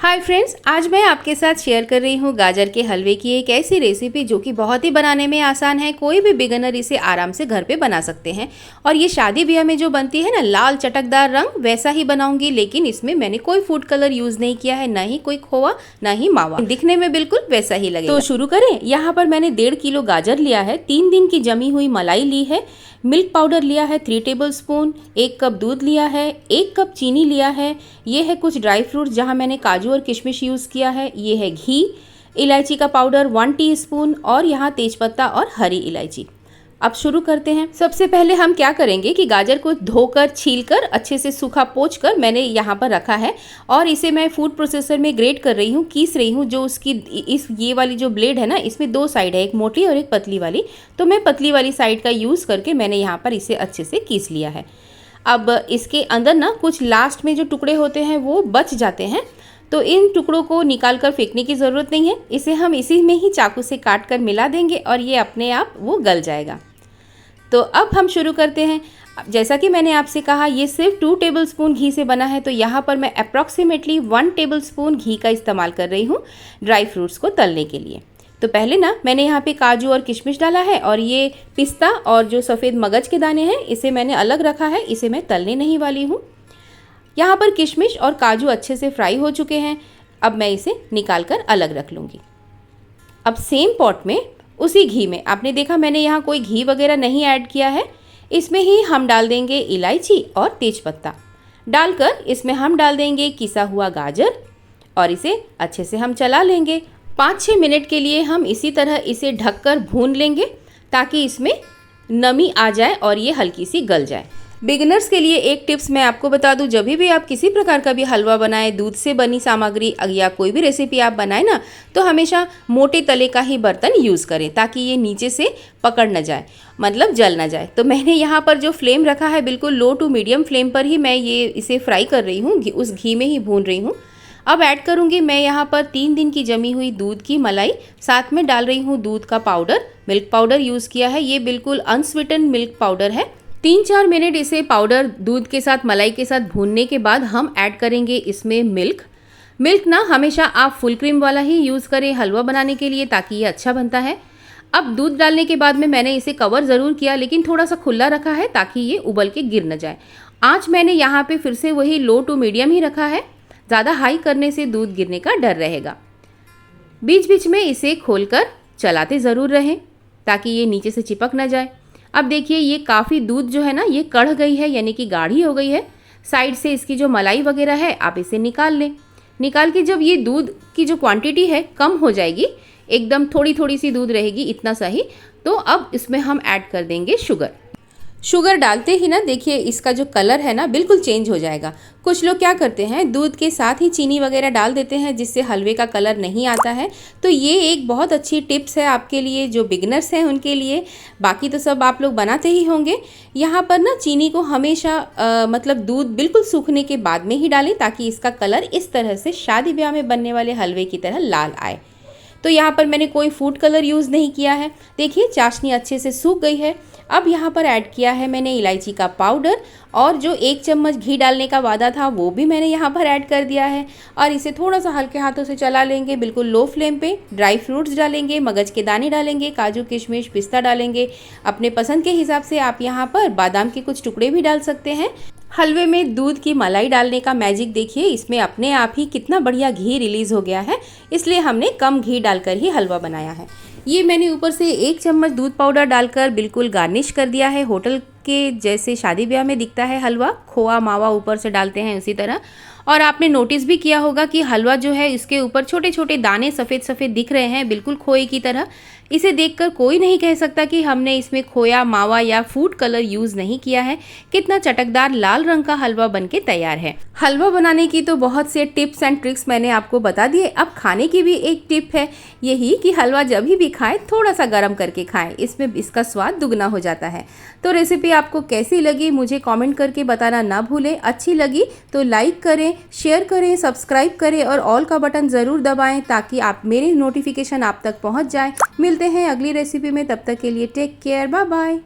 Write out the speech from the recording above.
Hi friends, आज मैं आपके साथ शेयर कर रही हूँ गाजर के हलवे की एक ऐसी रेसिपी जो कि बहुत ही बनाने में आसान है। कोई भी बिगिनर इसे आराम से घर पे बना सकते हैं। और ये शादी ब्याह में जो बनती है ना, लाल चटकदार रंग, वैसा ही बनाऊंगी। लेकिन इसमें मैंने कोई फूड कलर यूज़ नहीं किया है, ना ही कोई खोआ ना ही मावा, दिखने में बिल्कुल वैसा ही लगेगा। तो शुरू करें। यहाँ पर मैंने 1.5 किलो गाजर लिया है, 3 दिन की जमी हुई मलाई ली है, मिल्क पाउडर लिया है 3 टेबलस्पून, 1 कप दूध लिया है, 1 कप चीनी लिया है, ये है कुछ ड्राई फ्रूट्स जहाँ मैंने काजू और किशमिश यूज़ किया है, ये है घी, इलायची का पाउडर 1 टीस्पून और यहाँ तेजपत्ता और हरी इलायची। अब शुरू करते हैं। सबसे पहले हम क्या करेंगे कि गाजर को धोकर छीलकर अच्छे से सूखा पोंछकर मैंने यहाँ पर रखा है और इसे मैं फूड प्रोसेसर में ग्रेट कर रही हूँ, कीस रही हूँ। जो उसकी ये वाली जो ब्लेड है ना, इसमें 2 साइड है, एक मोटी और एक पतली वाली। तो मैं पतली वाली साइड का यूज़ करके मैंने यहाँ पर इसे अच्छे से कीस लिया है। अब इसके अंदर ना कुछ लास्ट में जो टुकड़े होते हैं वो बच जाते हैं, तो इन टुकड़ों को निकाल कर फेंकने की ज़रूरत नहीं है। इसे हम इसी में ही चाकू से काट कर मिला देंगे और ये अपने आप वो गल जाएगा। तो अब हम शुरू करते हैं। जैसा कि मैंने आपसे कहा, ये सिर्फ 2 टेबलस्पून घी से बना है, तो यहाँ पर मैं अप्रॉक्सीमेटली 1 टेबलस्पून घी का इस्तेमाल कर रही हूँ ड्राई फ्रूट्स को तलने के लिए। तो पहले ना मैंने यहाँ पे काजू और किशमिश डाला है और ये पिस्ता और जो सफ़ेद मगज के दाने हैं इसे मैंने अलग रखा है, इसे मैं तलने नहीं वाली हूँ। यहाँ पर किशमिश और काजू अच्छे से फ्राई हो चुके हैं। अब मैं इसे निकाल कर अलग रख लूँगी। अब सेम पॉट में उसी घी में, आपने देखा मैंने यहाँ कोई घी वगैरह नहीं ऐड किया है, इसमें ही हम डाल देंगे इलायची और तेजपत्ता। डालकर इसमें हम डाल देंगे किसा हुआ गाजर और इसे अच्छे से हम चला लेंगे। 5-6 मिनट के लिए हम इसी तरह इसे ढककर भून लेंगे ताकि इसमें नमी आ जाए और ये हल्की सी गल जाए। बिगिनर्स के लिए एक टिप्स मैं आपको बता दूं, जब भी आप किसी प्रकार का भी हलवा बनाएं, दूध से बनी सामग्री या कोई भी रेसिपी आप बनाएं ना, तो हमेशा मोटे तले का ही बर्तन यूज़ करें ताकि ये नीचे से पकड़ न जाए, मतलब जल न जाए। तो मैंने यहाँ पर जो फ्लेम रखा है बिल्कुल लो टू मीडियम फ्लेम पर ही मैं इसे फ्राई कर रही हूँ, उस घी में ही भून रही हूँ। अब ऐड करूँगी मैं यहाँ पर 3 दिन की जमी हुई दूध की मलाई, साथ में डाल रही हूँ दूध का पाउडर, मिल्क पाउडर यूज़ किया है, ये बिल्कुल अनस्वीटेंड मिल्क पाउडर है। 3-4 मिनट इसे पाउडर दूध के साथ मलाई के साथ भूनने के बाद हम ऐड करेंगे इसमें मिल्क ना हमेशा आप फुल क्रीम वाला ही यूज़ करें हलवा बनाने के लिए, ताकि ये अच्छा बनता है। अब दूध डालने के बाद में मैंने इसे कवर ज़रूर किया, लेकिन थोड़ा सा खुला रखा है ताकि ये उबल के गिर न जाए। आँच मैंने यहाँ पे फिर से वही लो टू मीडियम ही रखा है, ज़्यादा हाई करने से दूध गिरने का डर रहेगा। बीच बीच में इसे खोलकर चलाते ज़रूर रहें ताकि ये नीचे से चिपक न जाए। अब देखिए ये काफ़ी दूध जो है ना, ये कढ़ गई है, यानी कि गाढ़ी हो गई है। साइड से इसकी जो मलाई वगैरह है आप इसे निकाल लें। निकाल के जब ये दूध की जो क्वांटिटी है कम हो जाएगी, एकदम थोड़ी थोड़ी सी दूध रहेगी, इतना सा ही, तो अब इसमें हम ऐड कर देंगे शुगर डालते ही ना देखिए इसका जो कलर है ना बिल्कुल चेंज हो जाएगा। कुछ लोग क्या करते हैं, दूध के साथ ही चीनी वगैरह डाल देते हैं जिससे हलवे का कलर नहीं आता है। तो ये एक बहुत अच्छी टिप्स है आपके लिए, जो बिगिनर्स हैं उनके लिए। बाकी तो सब आप लोग बनाते ही होंगे। यहाँ पर ना चीनी को हमेशा मतलब दूध बिल्कुल सूखने के बाद में ही डालें ताकि इसका कलर इस तरह से शादी ब्याह में बनने वाले हलवे की तरह लाल आए। तो यहाँ पर मैंने कोई फूड कलर यूज़ नहीं किया है। देखिए चाशनी अच्छे से सूख गई है। अब यहाँ पर ऐड किया है मैंने इलायची का पाउडर और जो 1 चम्मच घी डालने का वादा था वो भी मैंने यहाँ पर ऐड कर दिया है और इसे थोड़ा सा हल्के हाथों से चला लेंगे, बिल्कुल लो फ्लेम पे। ड्राई फ्रूट्स डालेंगे, मगज के दाने डालेंगे, काजू किशमिश पिस्ता डालेंगे। अपने पसंद के हिसाब से आप यहाँ पर बादाम के कुछ टुकड़े भी डाल सकते हैं। हलवे में दूध की मलाई डालने का मैजिक देखिए, इसमें अपने आप ही कितना बढ़िया घी रिलीज़ हो गया है, इसलिए हमने कम घी डालकर ही हलवा बनाया है। ये मैंने ऊपर से 1 चम्मच दूध पाउडर डालकर बिल्कुल गार्निश कर दिया है। होटल के जैसे शादी ब्याह में दिखता है हलवा, खोआ मावा ऊपर से डालते हैं उसी तरह। और आपने नोटिस भी किया होगा कि हलवा जो है इसके ऊपर छोटे छोटे दाने सफ़ेद सफ़ेद दिख रहे हैं, बिल्कुल खोए की तरह। इसे देखकर कोई नहीं कह सकता कि हमने इसमें खोया मावा या फूड कलर यूज़ नहीं किया है। कितना चटकदार लाल रंग का हलवा बनके तैयार है। हलवा बनाने की तो बहुत से टिप्स एंड ट्रिक्स मैंने आपको बता दिए। अब खाने की भी एक टिप है, यही कि हलवा जब भी खाएं थोड़ा सा गर्म करके खाएं, इसमें इसका स्वाद दुगना हो जाता है। तो रेसिपी आपको कैसी लगी मुझे कमेंट करके बताना ना भूलें। अच्छी लगी तो लाइक करें, शेयर करें, सब्सक्राइब करें और ऑल का बटन ज़रूर दबाएं ताकि आप मेरी नोटिफिकेशन आप तक पहुंच जाए। मिलते हैं अगली रेसिपी में, तब तक के लिए टेक केयर, बाय बाय।